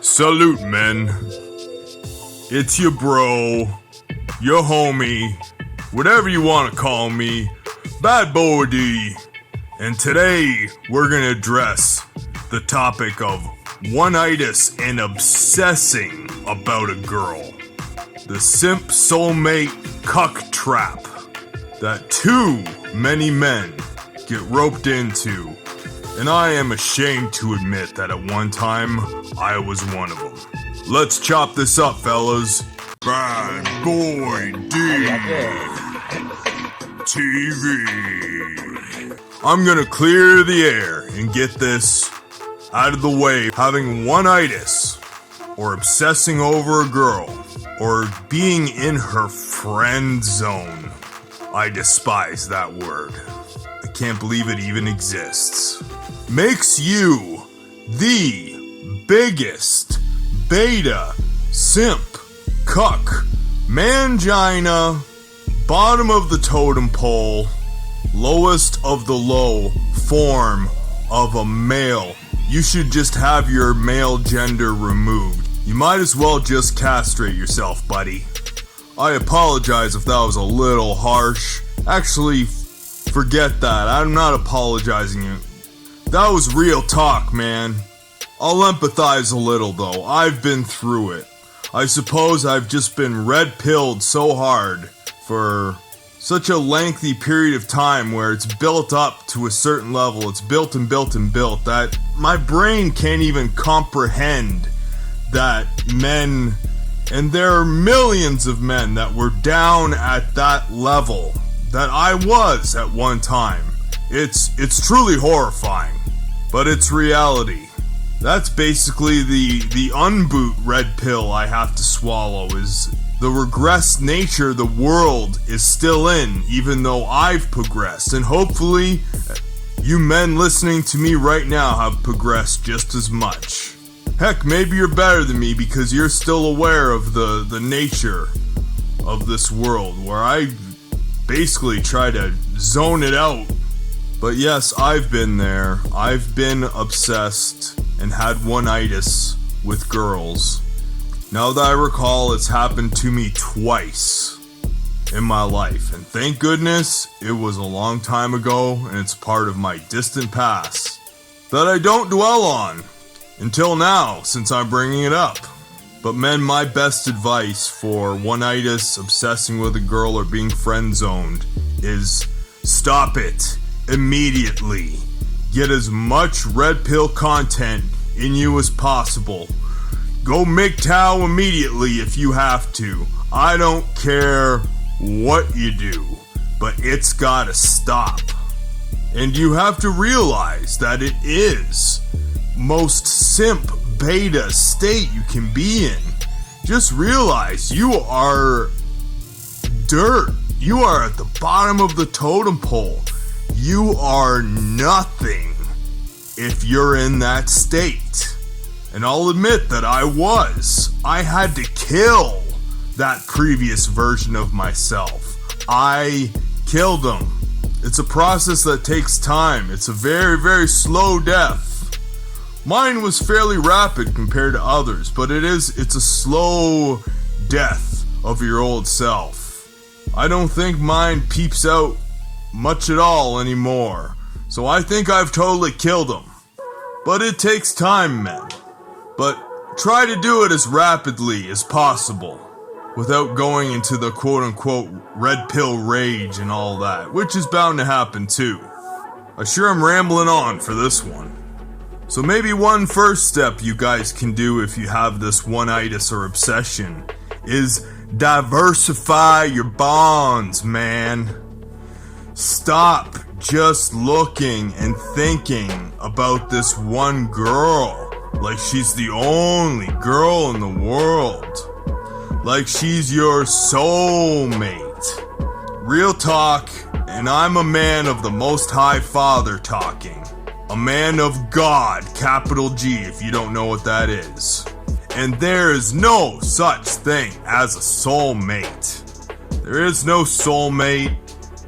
Salute, men. It's your bro, your homie, whatever you want to call me, Bad Boy D. And today, we're gonna address the topic of One Itis and Obsessing About a Girl. The simp soulmate cuck trap that too many men get roped into. And I am ashamed to admit that at one time, I was one of them. Let's chop this up, fellas. Bad Boy D. TV. I'm gonna clear the air and get this out of the way. Having one itis, or obsessing over a girl, or being in her friend zone. I despise that word. I can't believe it even exists. Makes you the biggest beta, simp, cuck, mangina, bottom of the totem pole, lowest of the low form of a male. You should just have your male gender removed. You might as well just castrate yourself, buddy. I apologize if that was a little harsh. Actually, forget that. I'm not apologizing. That was real talk, man. I'll empathize a little, though. I've been through it. I suppose I've just been red-pilled so hard for such a lengthy period of time where it's built up to a certain level. It's built and built and built that my brain can't even comprehend that men, and there are millions of men that were down at that level that I was at one time. It's truly horrifying, but it's reality. That's basically the unboot red pill I have to swallow, is the regressed nature the world is still in, even though I've progressed. And hopefully, you men listening to me right now have progressed just as much. Heck, maybe you're better than me because you're still aware of the nature of this world, where I basically try to zone it out. But yes, I've been there. I've been obsessed and had one itis with girls. Now that I recall, it's happened to me twice in my life. And thank goodness it was a long time ago and it's part of my distant past that I don't dwell on until now, since I'm bringing it up. But men, my best advice for one itis, obsessing with a girl, or being friend zoned is stop it immediately. Get as much red pill content in you as possible. Go MGTOW immediately if you have to. I don't care what you do, but it's gotta stop. And you have to realize that it is most simp beta state you can be in. Just realize you are dirt. You are at the bottom of the totem pole. You are nothing if you're in that state. And I'll admit that I was. I had to kill that previous version of myself. I killed him. It's a process that takes time. It's a very, very slow death. Mine was fairly rapid compared to others, but it's a slow death of your old self. I don't think mine peeps out much at all anymore. So I think I've totally killed him. But it takes time, men. But try to do it as rapidly as possible without going into the quote-unquote red pill rage and all that, which is bound to happen too. I sure am rambling on for this one. So maybe one first step you guys can do if you have this one itis or obsession is diversify your bonds, man. Stop just looking and thinking about this one girl like she's the only girl in the world. Like she's your soulmate. Real talk, and I'm a man of the Most High Father talking. A man of God, capital G, if you don't know what that is. And there is no such thing as a soulmate. There is no soulmate.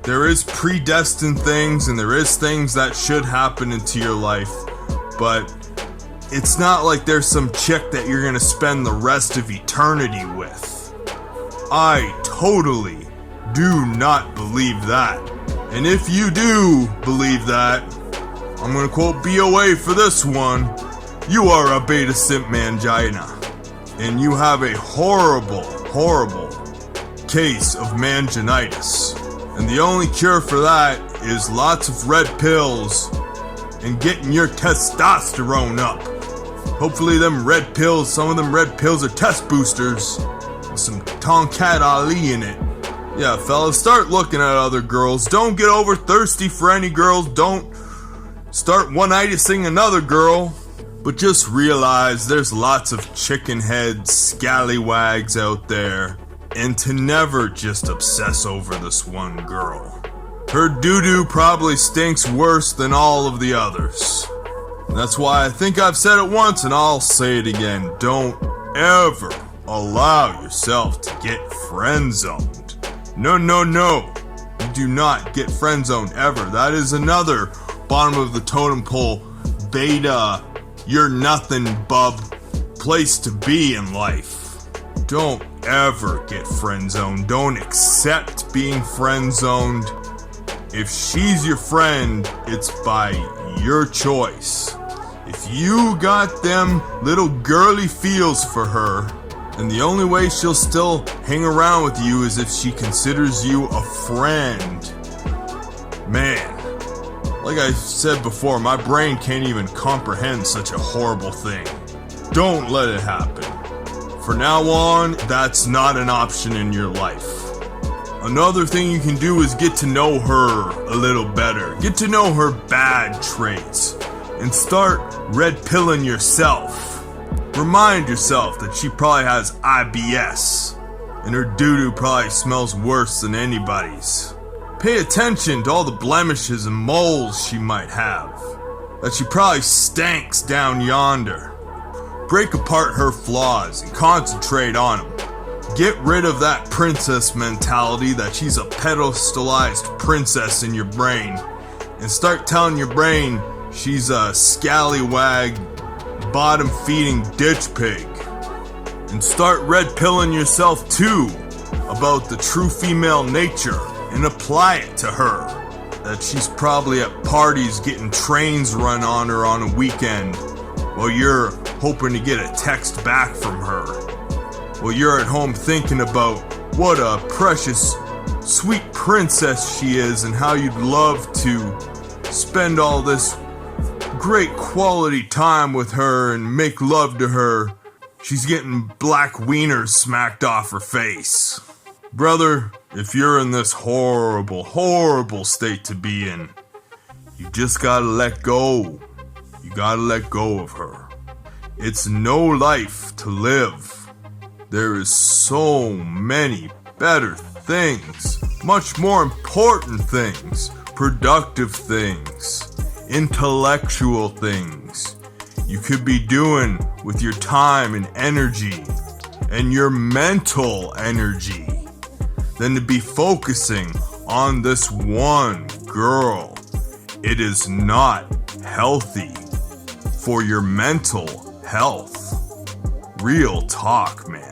There is predestined things, and there is things that should happen into your life. But it's not like there's some chick that you're gonna spend the rest of eternity with. I totally do not believe that. And if you do believe that, I'm gonna quote BOA for this one, you are a beta simp mangina. And you have a horrible, horrible case of manginitis. And the only cure for that is lots of red pills and getting your testosterone up. Hopefully some of them red pills are test boosters with some Tonkat Ali in it. Yeah, fellas, start looking at other girls. Don't get over thirsty for any girls. Don't start one-itising another girl. But just realize there's lots of chicken head scallywags out there. And to never just obsess over this one girl. Her doo-doo probably stinks worse than all of the others. And that's why I think I've said it once and I'll say it again. Don't ever allow yourself to get friend-zoned. No, no, no. You do not get friend-zoned ever. That is another bottom of the totem pole beta, you're nothing bub place to be in life. Don't ever get friend-zoned. Don't accept being friend-zoned. If she's your friend, it's by your choice. If you got them little girly feels for her, then the only way she'll still hang around with you is if she considers you a friend. Man, like I said before, my brain can't even comprehend such a horrible thing. Don't let it happen. From now on, that's not an option in your life. Another thing you can do is get to know her a little better. Get to know her bad traits. And start red pilling yourself. Remind yourself that she probably has IBS. And her doo-doo probably smells worse than anybody's. Pay attention to all the blemishes and moles she might have. That she probably stanks down yonder. Break apart her flaws and concentrate on them. Get rid of that princess mentality that she's a pedestalized princess in your brain. And start telling your brain she's a scallywag, bottom-feeding ditch pig. And start red pilling yourself too about the true female nature and apply it to her. That she's probably at parties getting trains run on her on a weekend while you're hoping to get a text back from her. While you're at home thinking about what a precious, sweet princess she is and how you'd love to spend all this great quality time with her and make love to her. She's getting black wieners smacked off her face. Brother, if you're in this horrible, horrible state to be in, you just gotta let go. You gotta let go of her. It's no life to live. There is so many better things, much more important things, productive things, intellectual things you could be doing with your time and energy and your mental energy than to be focusing on this one girl. It is not healthy for your mental health. Real talk, man.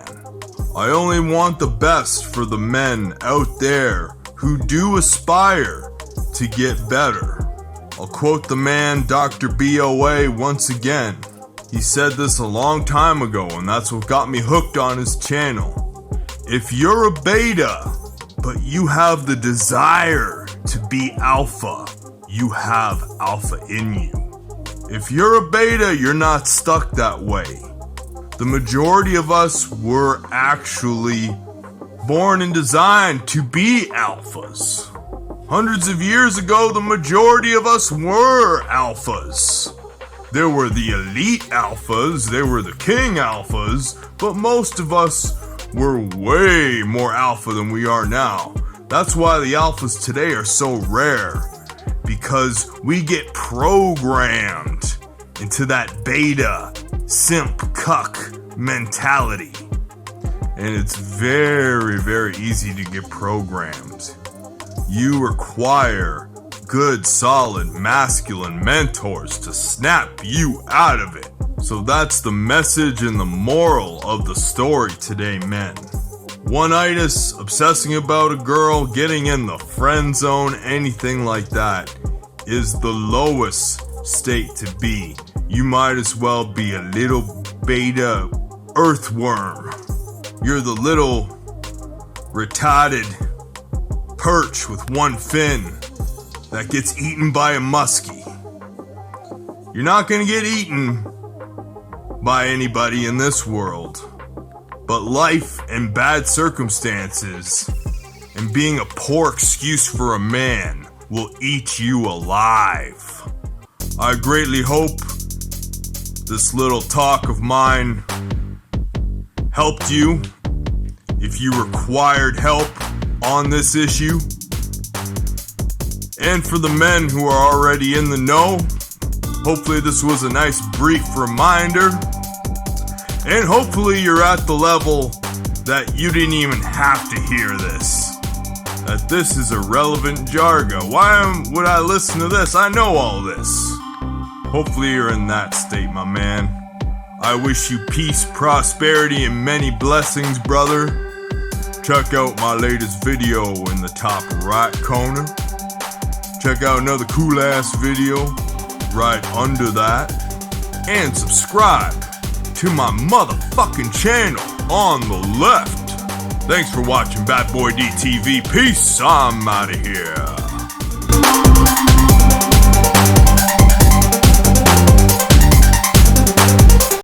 I only want the best for the men out there who do aspire to get better. I'll quote the man Dr. BOA once again. He said this a long time ago, and that's what got me hooked on his channel. If you're a beta, but you have the desire to be alpha, you have alpha in you. If you're a beta, you're not stuck that way. The majority of us were actually born and designed to be alphas. Hundreds of years ago, the majority of us were alphas. There were the elite alphas, there were the king alphas, but most of us were way more alpha than we are now. That's why the alphas today are so rare, because we get programmed into that beta, simp, CUCK mentality. And it's very, very easy to get programmed. You require good, solid, masculine mentors to snap you out of it. So that's the message and the moral of the story today, men. One Itis, obsessing about a girl, getting in the friend zone, anything like that, is the lowest state to be. You might as well be a little beta earthworm. You're the little retarded perch with one fin that gets eaten by a muskie. You're not gonna get eaten by anybody in this world, but life and bad circumstances and being a poor excuse for a man will eat you alive. I greatly hope this little talk of mine helped you. If you required help on this issue, and for the men who are already in the know, hopefully this was a nice brief reminder, and hopefully you're at the level that you didn't even have to hear this, that this is irrelevant jargon. Why would I listen to this? I know all this. Hopefully you're in that state, my man. I wish you peace, prosperity, and many blessings, brother. Check out my latest video in the top right corner. Check out another cool ass video right under that. And subscribe to my motherfucking channel on the left. Thanks for watching Bad Boy DTV. Peace. I'm out of here.